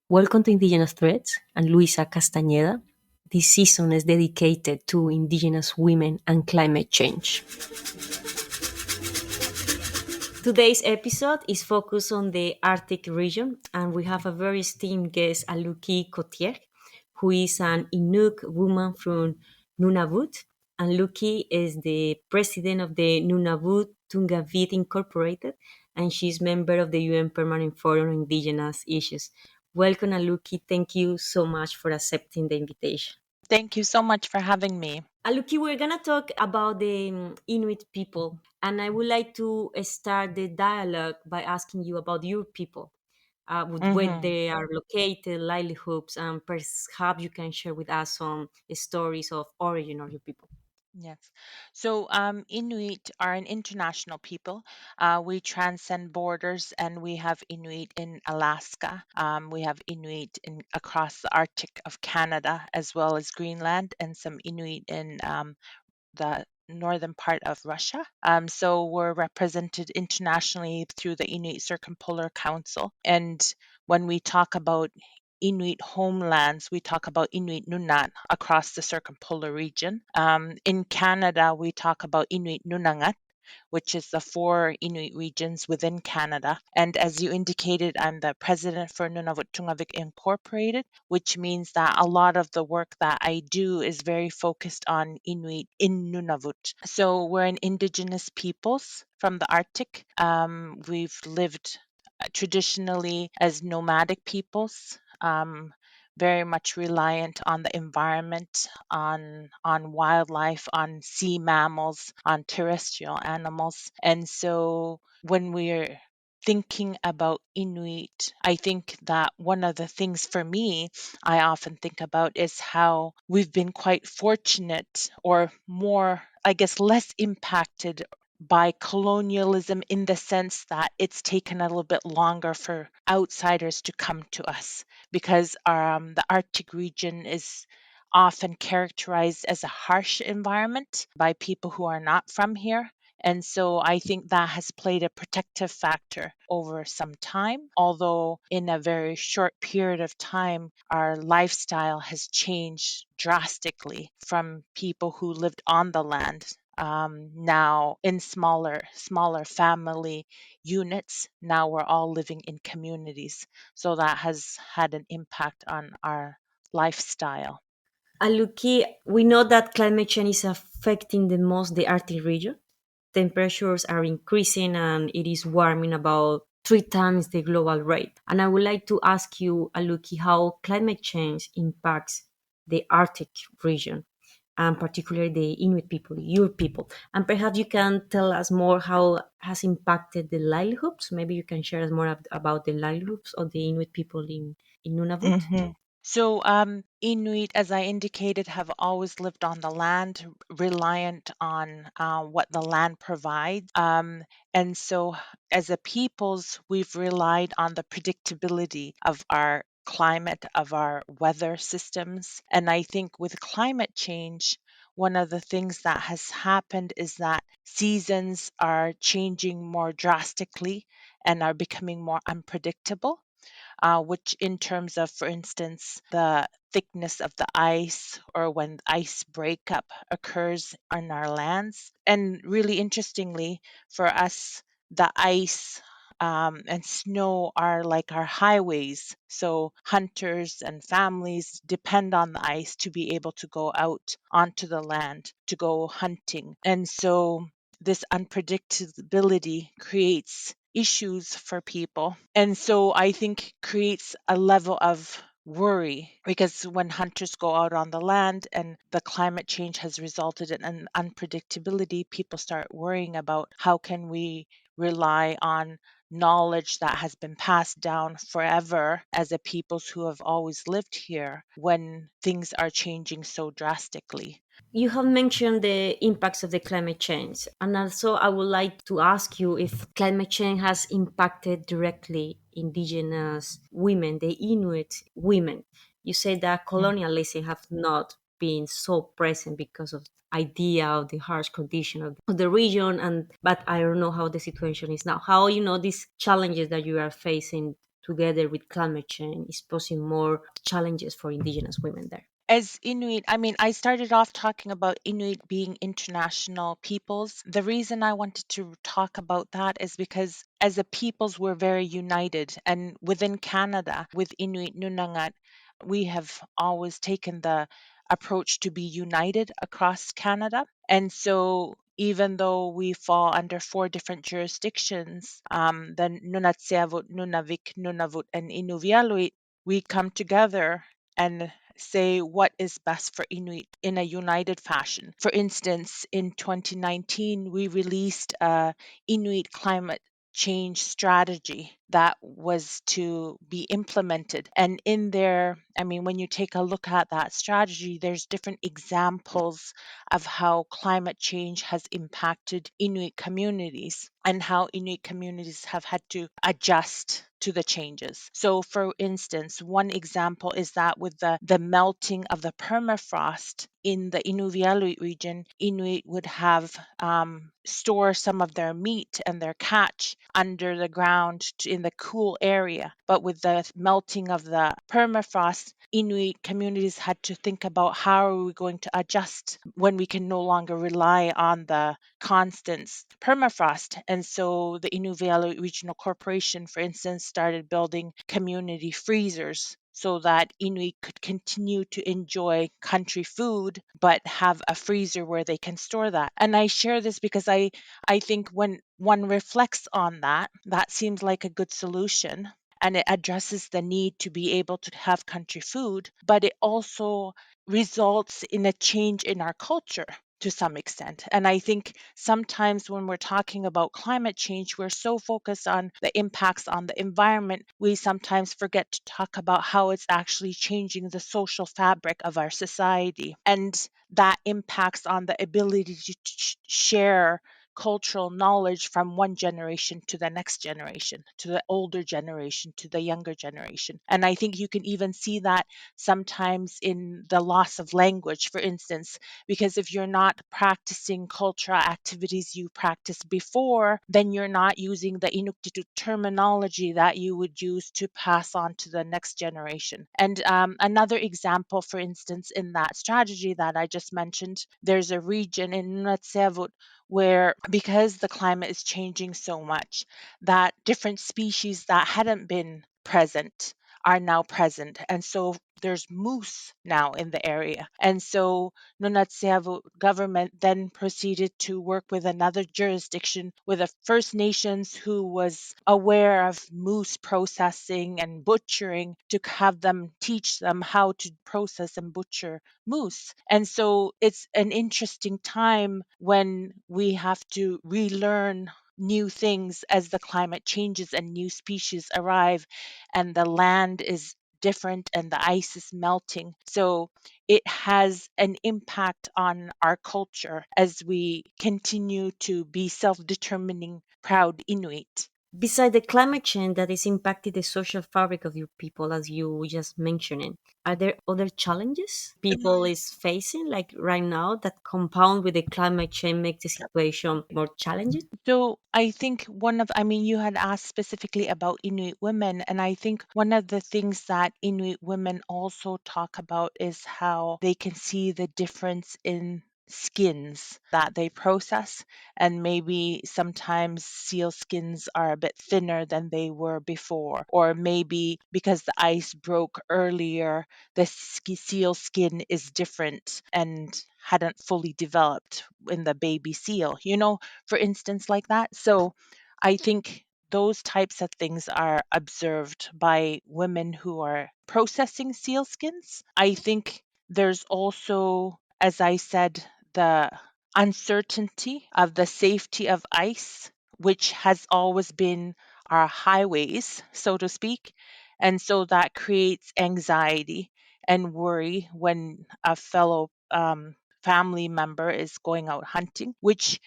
Welcome to Indigenous Threads. I'm Luisa Castañeda. This season is dedicated to Indigenous women and climate change. Today's episode is focused on the Arctic region, and we have a very esteemed guest, Aluki Kotierk, who is an Inuk woman from Nunavut. And Aluki is the president of the Nunavut Tunngavik Inc, and she's member of the UN Permanent Forum on Indigenous Issues. Welcome, Aluki. Thank you so much for accepting the invitation. Thank you so much for having me. Aluki, we're going to talk about the Inuit people, and I would like to start the dialogue by asking you about your people, where hmm they are located, livelihoods, and perhaps you can share with us some stories of origin of your people. Yes. So, Inuit are an international people. We transcend borders, and we have Inuit in Alaska. We have Inuit across the Arctic of Canada, as well as Greenland, and some Inuit in the northern part of Russia. So we're represented internationally through the Inuit Circumpolar Council. And when we talk about Inuit homelands, we talk about Inuit Nunat across the circumpolar region. In Canada, we talk about Inuit Nunangat, which is the four Inuit regions within Canada. And as you indicated, I'm the president for Nunavut Tunngavik Incorporated, which means that a lot of the work that I do is very focused on Inuit in Nunavut. So we're an Indigenous peoples from the Arctic. We've lived traditionally as nomadic peoples. Very much reliant on the environment, on wildlife, on sea mammals, on terrestrial animals. And so when we're thinking about Inuit, I think that one of the things for me I often think about is how we've been quite fortunate, or more, I guess, less impacted by colonialism, in the sense that it's taken a little bit longer for outsiders to come to us, because the Arctic region is often characterized as a harsh environment by people who are not from here. And so I think that has played a protective factor over some time, although in a very short period of time, our lifestyle has changed drastically from people who lived on the land, now in smaller family units. Now we're all living in communities, so that has had an impact on our lifestyle. Aluki, we know that climate change is affecting the most the Arctic region. Temperatures are increasing and it is warming about 3 times the global rate. And I would like to ask you, Aluki, how climate change impacts the Arctic region, and particularly the Inuit people, your people. And perhaps you can tell us more how has impacted the livelihoods. Maybe you can share us more about the livelihoods of the Inuit people in Nunavut. Mhm. So, Inuit, as I indicated, have always lived on the land, reliant on what the land provides. And so, as a peoples, we've relied on the predictability of our climate, of our weather systems. And I think with climate change, one of the things that has happened is that seasons are changing more drastically and are becoming more unpredictable, which, in terms of, for instance, the thickness of the ice, or when ice breakup occurs on our lands. And really interestingly, for us, the ice and snow are like our highways. So hunters and families depend on the ice to be able to go out onto the land to go hunting. And so this unpredictability creates issues for people. And so I think creates a level of worry, because when hunters go out on the land and the climate change has resulted in an unpredictability, people start worrying about how can we rely on knowledge that has been passed down forever as a peoples who have always lived here, when things are changing so drastically. You have mentioned the impacts of the climate change, and also I would like to ask you if climate change has impacted directly indigenous women, the Inuit women. You said that colonialism have not been so present because of idea of the harsh condition of the region, and but I don't know how the situation is now. How these challenges that you are facing together with climate change is posing more challenges for Indigenous women there? As Inuit, I mean, I started off talking about Inuit being international peoples. The reason I wanted to talk about that is because as a peoples, we're very united. And within Canada, with Inuit Nunangat, we have always taken the approach to be united across Canada. And so even though we fall under four different jurisdictions, the Nunatsiavut, Nunavik, Nunavut, and Inuvialuit, we come together and say what is best for Inuit in a united fashion. For instance, in 2019, we released a Inuit climate change strategy that was to be implemented. And in there, I mean, when you take a look at that strategy, there's different examples of how climate change has impacted Inuit communities and how Inuit communities have had to adjust to the changes. So, for instance, one example is that with the melting of the permafrost in the Inuvialuit region, Inuit would have store some of their meat and their catch under the ground in the cool area. But with the melting of the permafrost, Inuit communities had to think about how are we going to adjust when we can no longer rely on the constant permafrost. And so the Inuvialuit Regional Corporation, for instance, started building community freezers so that Inuit could continue to enjoy country food, but have a freezer where they can store that. And I share this because I think when one reflects on that, that seems like a good solution. And it addresses the need to be able to have country food, but it also results in a change in our culture to some extent. And I think sometimes when we're talking about climate change, we're so focused on the impacts on the environment, we sometimes forget to talk about how it's actually changing the social fabric of our society. And that impacts on the ability to share cultural knowledge from one generation to the next generation, to the older generation, to the younger generation. And I think you can even see that sometimes in the loss of language, for instance, because if you're not practicing cultural activities you practiced before, then you're not using the Inuk terminology that you would use to pass on to the next generation. And another example, for instance, in that strategy that I just mentioned, there's a region in Nunatsiavut where because the climate is changing so much, that different species that hadn't been present are now present. And so there's moose now in the area. And so Nunatsiavut government then proceeded to work with another jurisdiction with the First Nations who was aware of moose processing and butchering to have them teach them how to process and butcher moose. And so it's an interesting time when we have to relearn new things as the climate changes and new species arrive and the land is different and the ice is melting. So it has an impact on our culture as we continue to be self determining, proud Inuit. Beside the climate change that is impacting the social fabric of your people, as you just mentioned, are there other challenges people is facing, like right now, that compound with the climate change make the situation more challenging? So I think I mean, you had asked specifically about Inuit women, and I think one of the things that Inuit women also talk about is how they can see the difference in skins that they process, and maybe sometimes seal skins are a bit thinner than they were before, or maybe because the ice broke earlier, the seal skin is different and hadn't fully developed in the baby seal. For instance, like that. So I think those types of things are observed by women who are processing sealskins. I think there's also, as I said, the uncertainty of the safety of ice, which has always been our highways, so to speak. And so that creates anxiety and worry when a fellow family member is going out hunting, which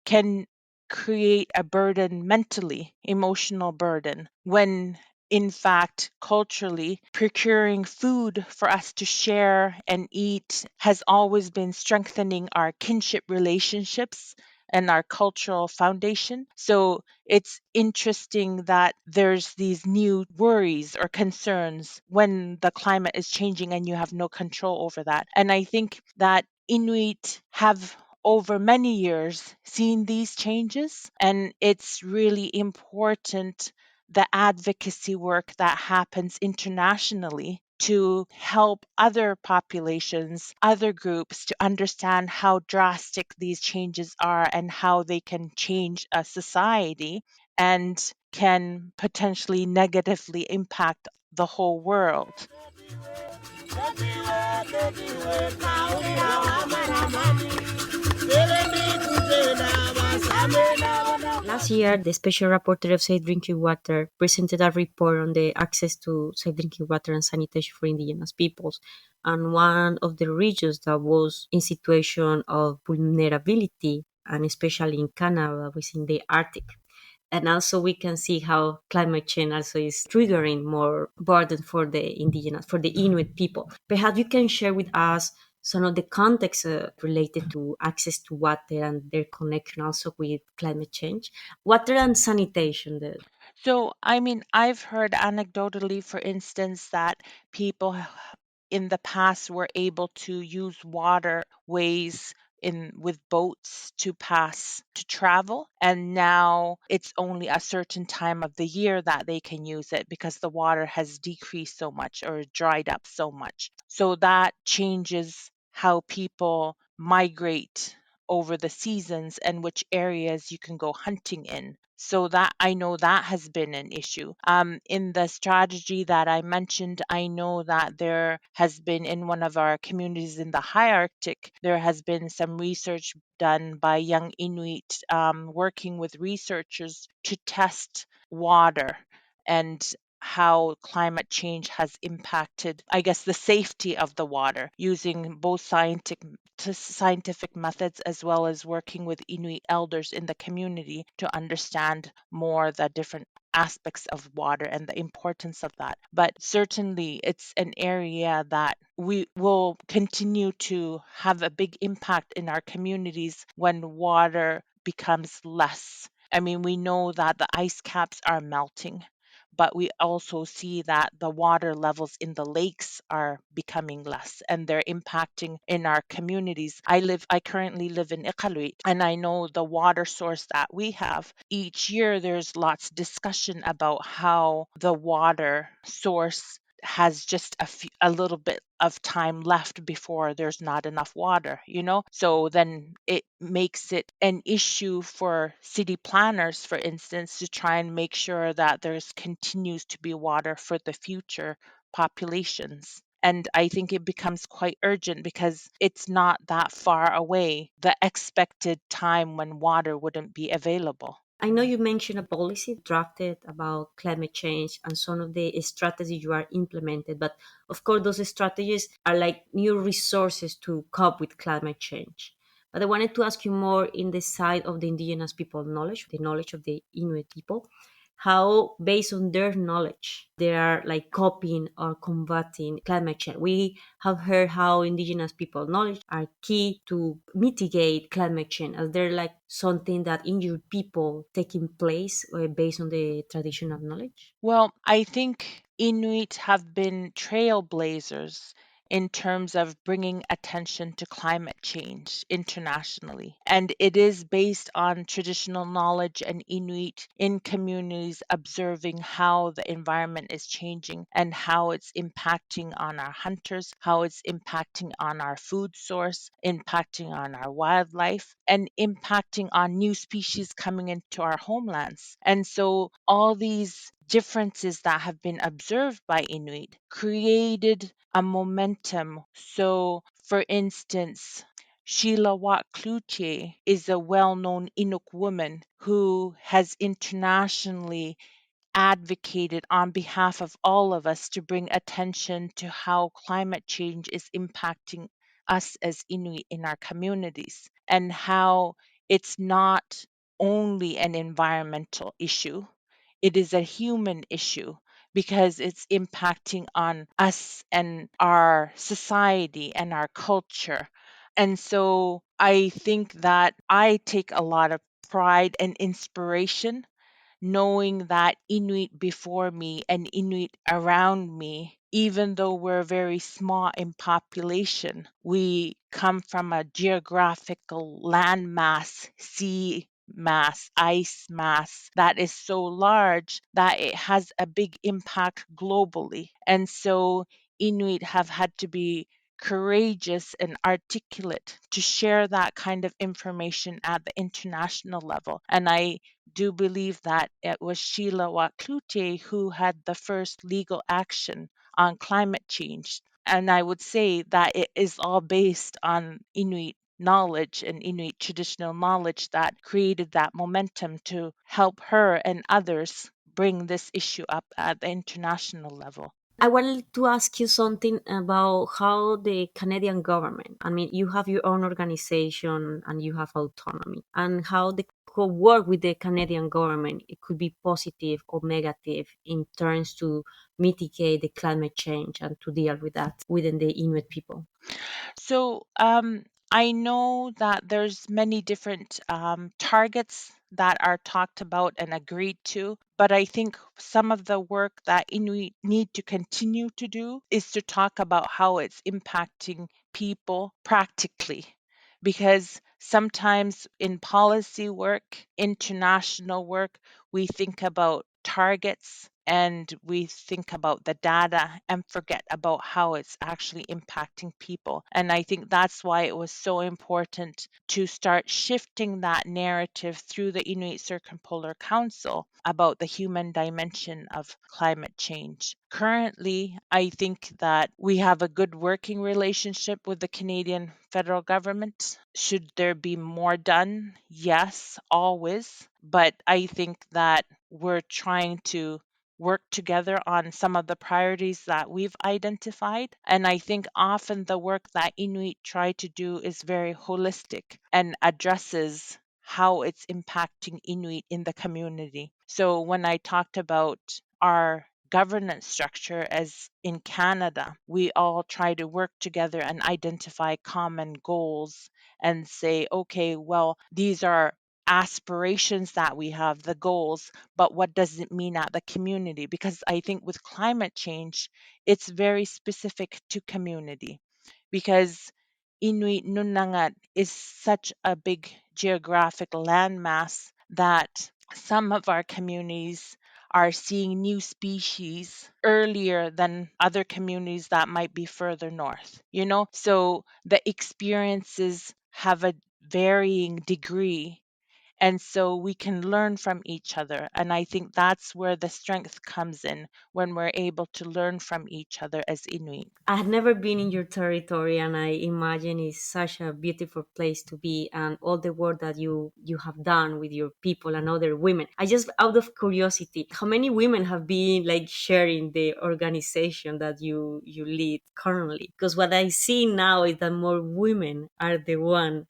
can create a burden mentally, emotional burden, when in fact, culturally, procuring food for us to share and eat has always been strengthening our kinship relationships and our cultural foundation. So it's interesting that there's these new worries or concerns when the climate is changing and you have no control over that. And I think that Inuit have over many years seen these changes, and it's really important the advocacy work that happens internationally to help other populations, other groups to understand how drastic these changes are and how they can change a society and can potentially negatively impact the whole world. Last year, the special rapporteur of safe drinking water presented a report on the access to safe drinking water and sanitation for indigenous peoples. And one of the regions that was in situation of vulnerability, and especially in Canada, was in the Arctic. And also we can see how climate change also is triggering more burden for the indigenous, for the Inuit people. Perhaps you can share with us some of the context related to access to water and their connection also with climate change. Water and sanitation. So, I mean, I've heard anecdotally, for instance, that people in the past were able to use waterways in with boats to pass to travel, and now it's only a certain time of the year that they can use it because the water has decreased so much or dried up so much. So that changes how people migrate over the seasons and which areas you can go hunting in. So that I know that has been an issue. In the strategy that I mentioned, I know that there has been in one of our communities in the high Arctic, there has been some research done by young Inuit working with researchers to test water and how climate change has impacted, I guess, the safety of the water using both scientific methods as well as working with Inuit elders in the community to understand more the different aspects of water and the importance of that. But certainly, it's an area that we will continue to have a big impact in our communities when water becomes less. I mean, we know that the ice caps are melting, but we also see that the water levels in the lakes are becoming less and they're impacting in our communities. I currently live in Iqaluit, and I know the water source that we have. Each year there's lots of discussion about how the water source has just a little bit of time left before there's not enough water, you know? So then it makes it an issue for city planners, for instance, to try and make sure that there's continues to be water for the future populations. And I think it becomes quite urgent because it's not that far away, the expected time when water wouldn't be available. I know you mentioned a policy drafted about climate change and some of the strategies you are implemented, but of course those strategies are like new resources to cope with climate change. But I wanted to ask you more in the side of the indigenous people knowledge, the knowledge of the Inuit people, how based on their knowledge they are like coping or combating climate change. We have heard how indigenous people knowledge are key to mitigate climate change, as they're like something that injured people taking place based on the traditional knowledge. Well, I think Inuit have been trailblazers in terms of bringing attention to climate change internationally. And it is based on traditional knowledge and Inuit in communities observing how the environment is changing and how it's impacting on our hunters, how it's impacting on our food source, impacting on our wildlife, and impacting on new species coming into our homelands. And so all these differences that have been observed by Inuit created a momentum. So, for instance, Sheila Watt Cloutier is a well known Inuk woman who has internationally advocated on behalf of all of us to bring attention to how climate change is impacting us as Inuit in our communities and how it's not only an environmental issue, it is a human issue because it's impacting on us and our society and our culture. And so I think that I take a lot of pride and inspiration knowing that Inuit before me and Inuit around me, even though we're very small in population, we come from a geographical land mass, sea mass, ice mass that is so large that it has a big impact globally. And so Inuit have had to be courageous and articulate to share that kind of information at the international level. And I do believe that it was Sheila Waklute who had the first legal action on climate change. And I would say that it is all based on Inuit knowledge and Inuit traditional knowledge that created that momentum to help her and others bring this issue up at the international level. I wanted to ask you something about how the Canadian government, I mean, you have your own organization and you have autonomy, and how the work with the Canadian government, it could be positive or negative in terms to mitigate the climate change and to deal with that within the Inuit people. So I know that there's many different targets that are talked about and agreed to, but I think some of the work that Inuit need to continue to do is to talk about how it's impacting people practically. Because sometimes in policy work, international work, we think about targets and we think about the data and forget about how it's actually impacting people. And I think that's why it was so important to start shifting that narrative through the Inuit Circumpolar Council about the human dimension of climate change. Currently, I think that we have a good working relationship with the Canadian federal government. Should there be more done? Yes, always. But I think that we're trying to work together on some of the priorities that we've identified. And I think often the work that Inuit try to do is very holistic and addresses how it's impacting Inuit in the community. So when I talked about our governance structure as in Canada, we all try to work together and identify common goals and say, okay, well, these are aspirations that we have, the goals, but what does it mean at the community? Because I think with climate change, it's very specific to community because Inuit Nunavut is such a big geographic landmass that some of our communities are seeing new species earlier than other communities that might be further north, you know? So the experiences have a varying degree and so we can learn from each other. And I think that's where the strength comes in when we're able to learn from each other as Inuit. I had never been in your territory, and I imagine it's such a beautiful place to be, and all the work that you have done with your people and other women. I just, out of curiosity, how many women have been like sharing the organization that you lead currently? Because what I see now is that more women are the one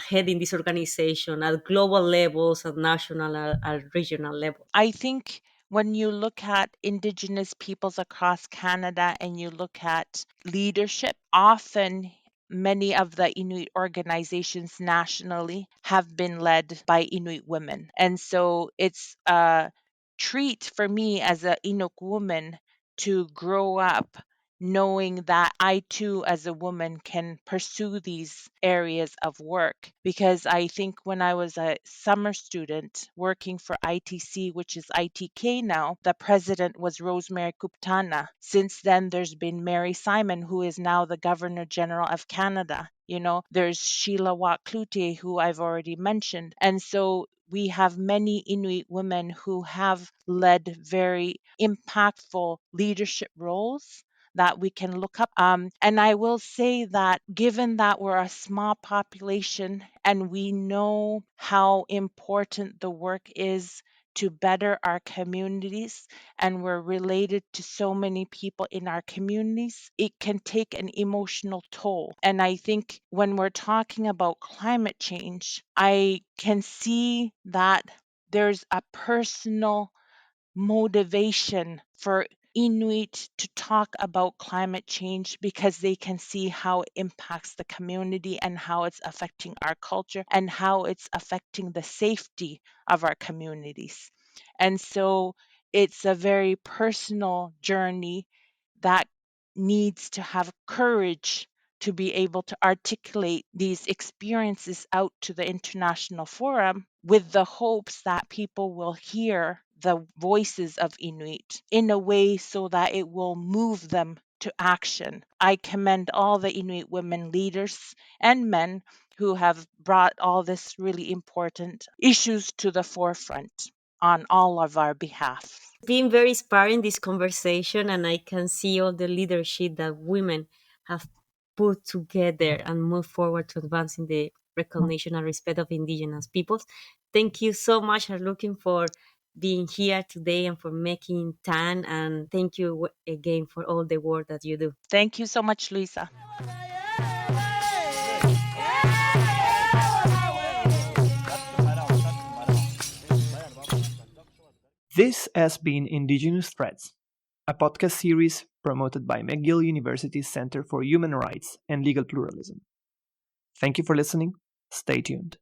heading this organization at global levels, at national, at regional levels. I think when you look at Indigenous peoples across Canada and you look at leadership, often many of the Inuit organizations nationally have been led by Inuit women. And so it's a treat for me as a Inuk woman to grow up knowing that I too, as a woman, can pursue these areas of work. Because I think when I was a summer student working for ITC, which is ITK now, the president was Rosemary Kuptana. Since then, there's been Mary Simon, who is now the Governor General of Canada. You know, there's Sheila Waklute, who I've already mentioned. And so we have many Inuit women who have led very impactful leadership roles that we can look up. And I will say that given that we're a small population and we know how important the work is to better our communities, and we're related to so many people in our communities, it can take an emotional toll. And I think when we're talking about climate change, I can see that there's a personal motivation for Inuit to talk about climate change because they can see how it impacts the community and how it's affecting our culture and how it's affecting the safety of our communities. And so it's a very personal journey that needs to have courage to be able to articulate these experiences out to the international forum with the hopes that people will hear the voices of Inuit in a way so that it will move them to action. I commend all the Inuit women leaders and men who have brought all this really important issues to the forefront on all of our behalf. Been very inspiring this conversation, and I can see all the leadership that women have put together and move forward to advancing the recognition and respect of indigenous peoples. Thank you so much. I'm looking for being here today and for making time, and thank you again for all the work that you do. Thank you so much, Lisa. This has been Indigenous Threads, a podcast series promoted by McGill University's Center for Human Rights and Legal Pluralism. Thank you for listening. Stay tuned.